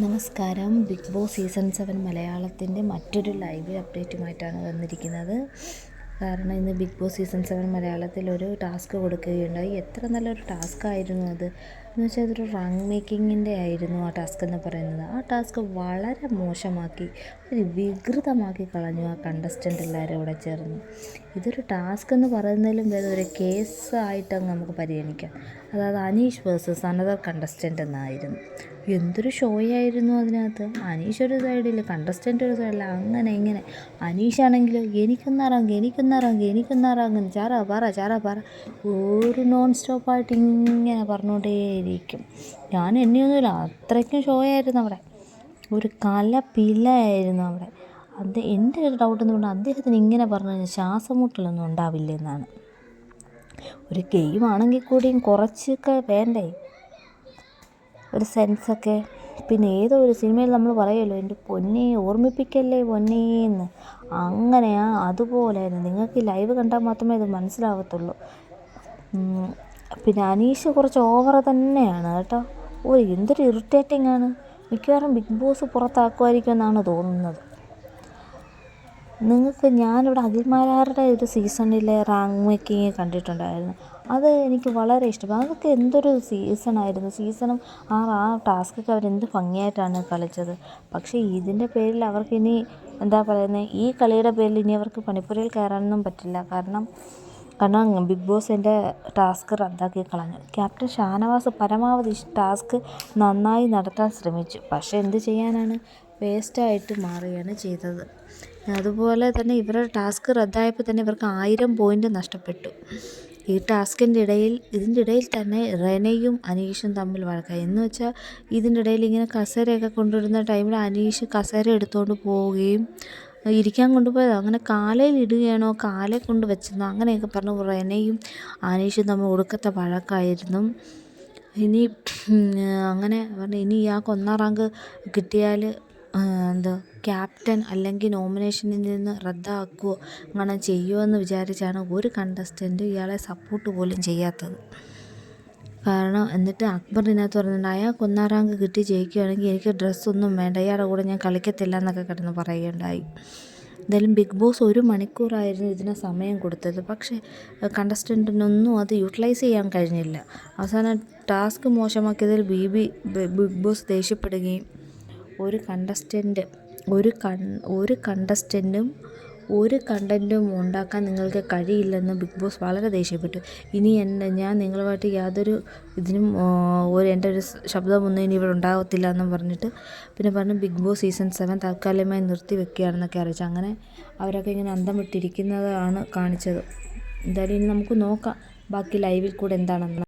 നമസ്കാരം. Big boss season 7 മലയാളത്തിൻ്റെ മറ്റൊരു ലൈവ് അപ്ഡേറ്റുമായിട്ടാണ് വന്നിരിക്കുന്നത്. കാരണം ഇന്ന് ബിഗ് ബോസ് സീസൺ 7 മലയാളത്തിൽ ഒരു ടാസ്ക് കൊടുക്കുകയുണ്ടായി. എത്ര നല്ലൊരു ടാസ്ക് ആയിരുന്നു അത് എന്ന് വെച്ചാൽ അതൊരു റാങ്ക് മേക്കിങ്ങിൻ്റെ ആയിരുന്നു ആ ടാസ്ക് എന്ന് പറയുന്നത്. ആ ടാസ്ക് വളരെ മോശമാക്കി, ഒരു വികൃതമാക്കി കളഞ്ഞു ആ കണ്ടസ്റ്റൻ്റ് എല്ലാവരും കൂടെ ചേർന്ന്. ഇതൊരു ടാസ്ക് എന്ന് പറയുന്നതിലും വേറെ ഒരു കേസ് ആയിട്ടങ്ങ് നമുക്ക് പരിഗണിക്കാം. അതായത് അനീഷ് വേഴ്സസ് അനദർ കണ്ടസ്റ്റൻ്റ് എന്നായിരുന്നു. എന്തൊരു ഷോയായിരുന്നു അതിനകത്ത്. അനീഷ് ഒരു സൈഡിൽ, കണ്ടസ്റ്റൻ്റ് ഒരു സൈഡിൽ, അങ്ങനെ ഇങ്ങനെ. അനീഷാണെങ്കിൽ എനിക്കൊന്നറങ്ങ് ചാറ പറ ഒരു നോൺ സ്റ്റോപ്പായിട്ട് ഇങ്ങനെ പറഞ്ഞുകൊണ്ടേയിരിക്കും. എന്നെയൊന്നുമില്ല, അത്രയ്ക്കും ഷോയായിരുന്നു അവിടെ. ഒരു കലപിലയായിരുന്നു അവിടെ. എൻ്റെ ഒരു ഡൗട്ട് എന്ന് പറഞ്ഞാൽ അദ്ദേഹത്തിന് ഇങ്ങനെ പറഞ്ഞു കഴിഞ്ഞാൽ ശ്വാസം മുട്ടലൊന്നും ഉണ്ടാവില്ല എന്നാണ്. ഒരു ഗെയിം ആണെങ്കിൽ കൂടിയും കുറച്ചൊക്കെ വേണ്ടേ ഒരു സെൻസൊക്കെ. പിന്നെ ഏതോ ഒരു സിനിമയിൽ നമ്മൾ പറയുമല്ലോ, എൻ്റെ പൊന്നെ ഓർമ്മിപ്പിക്കല്ലേ പൊന്നേന്ന്, അങ്ങനെയാ അതുപോലെയായിരുന്നു. നിങ്ങൾക്ക് ലൈവ് കണ്ടാൽ മാത്രമേ ഇത് മനസ്സിലാവത്തുള്ളൂ. പിന്നെ അനീഷ് കുറച്ച് ഓവർ തന്നെയാണ് കേട്ടോ. എന്തൊരു ഇറിറ്റേറ്റിംഗ് ആണ്. മിക്കവാറും ബിഗ് ബോസ് പുറത്താക്കുമായിരിക്കും എന്നാണ് തോന്നുന്നത്. ഞാനിവിടെ അഖിൽമാരാരുടെ ഒരു സീസണിലെ റാങ്ക് മേക്കിങ് കണ്ടിട്ടുണ്ടായിരുന്നു. അത് എനിക്ക് വളരെ ഇഷ്ടപ്പെട്ടു. അതൊക്കെ എന്തൊരു സീസണായിരുന്നു. സീസണും ആ ടാസ്കൊക്കെ അവരെന്ത് ഭംഗിയായിട്ടാണ് കളിച്ചത്. പക്ഷേ ഇതിൻ്റെ പേരിൽ അവർക്കിനി എന്താ പറയുന്നത്, ഈ കളിയുടെ പേരിൽ ഇനി അവർക്ക് പണിപ്പുരയിൽ കയറാനൊന്നും പറ്റില്ല. കാരണം ബിഗ് ബോസിൻ്റെ ടാസ്ക് റദ്ദാക്കി കളഞ്ഞു. ക്യാപ്റ്റൻ ഷാനവാസ് പരമാവധി ടാസ്ക് നന്നായി നടത്താൻ ശ്രമിച്ചു. പക്ഷേ എന്ത് ചെയ്യാനാണ്, വേസ്റ്റായിട്ട് മാറുകയാണ് ചെയ്തത്. അതുപോലെ തന്നെ ഇവരുടെ ടാസ്ക് റദ്ദായപ്പോൾ തന്നെ ഇവർക്ക് 1000 പോയിൻ്റ് നഷ്ടപ്പെട്ടു. ഈ ഇതിൻ്റെ ഇടയിൽ തന്നെ റെനയും അനീഷും തമ്മിൽ വഴക്കായി. എന്ന് വെച്ചാൽ ഇതിൻ്റെ ഇടയിൽ ഇങ്ങനെ കസേരയൊക്കെ കൊണ്ടുവരുന്ന ടൈമിൽ അനീഷ് കസേര എടുത്തുകൊണ്ട് പോവുകയും ഇരിക്കാൻ കൊണ്ടുപോയത് അങ്ങനെ കാലയിൽ ഇടുകയാണോ, കാലേ കൊണ്ട് വെച്ചെന്നോ അങ്ങനെയൊക്കെ പറഞ്ഞു റെനയും അനീഷും തമ്മിൽ ഒടുക്കത്തെ വഴക്കായിരുന്നു. അങ്ങനെ പറഞ്ഞു ഇനി ഇയാൾക്ക് 1-ാം റാങ്ക് കിട്ടിയാൽ ക്യാപ്റ്റൻ അല്ലെങ്കിൽ നോമിനേഷനിൽ നിന്ന് റദ്ദാക്കുമോ അങ്ങനെ ചെയ്യുമോ എന്ന് വിചാരിച്ചാണ് ഒരു കണ്ടസ്റ്റൻറ്റും ഇയാളെ സപ്പോർട്ട് പോലും ചെയ്യാത്തത്. കാരണം എന്നിട്ട് അക്ബർ ഇതിനകത്ത് പറഞ്ഞിട്ടുണ്ട്, അയാൾക്ക് 1-ാം റാങ്ക് കിട്ടി ജയിക്കുകയാണെങ്കിൽ എനിക്ക് ഡ്രസ്സൊന്നും വേണ്ട, ഇയാളുടെ കൂടെ ഞാൻ കളിക്കത്തില്ല എന്നൊക്കെ കിടന്ന് പറയുകയുണ്ടായി. എന്തായാലും ബിഗ് ബോസ് 1 മണിക്കൂറായിരുന്നു ഇതിന് സമയം കൊടുത്തത്. പക്ഷേ കണ്ടസ്റ്റൻറ്റിനൊന്നും അത് യൂട്ടിലൈസ് ചെയ്യാൻ കഴിഞ്ഞില്ല. അവസാനം ടാസ്ക് മോശമാക്കിയതിൽ ബിഗ് ബോസ് ദേഷ്യപ്പെടുകയും ഒരു കണ്ടൻറ്റും ഉണ്ടാക്കാൻ നിങ്ങൾക്ക് കഴിയില്ലെന്ന് ബിഗ് ബോസ് വളരെ ദേഷ്യപ്പെട്ടു. ഇനി ഞാൻ നിങ്ങളുമായിട്ട് യാതൊരു ഇതിനും എൻ്റെ ഒരു ശബ്ദമൊന്നും ഇനി ഇവിടെ ഉണ്ടാകത്തില്ല എന്നും പറഞ്ഞിട്ട് പിന്നെ പറഞ്ഞു ബിഗ് ബോസ് സീസൺ 7 താൽക്കാലികമായി നിർത്തി വെക്കുകയാണെന്നൊക്കെ അറിയിച്ചു. അങ്ങനെ അവരൊക്കെ ഇങ്ങനെ അന്തം വിട്ടിരിക്കുന്നതാണ് കാണിച്ചത്. എന്തായാലും ഇനി നമുക്ക് നോക്കാം ബാക്കി ലൈവിൽ കൂടെ എന്താണെന്ന്.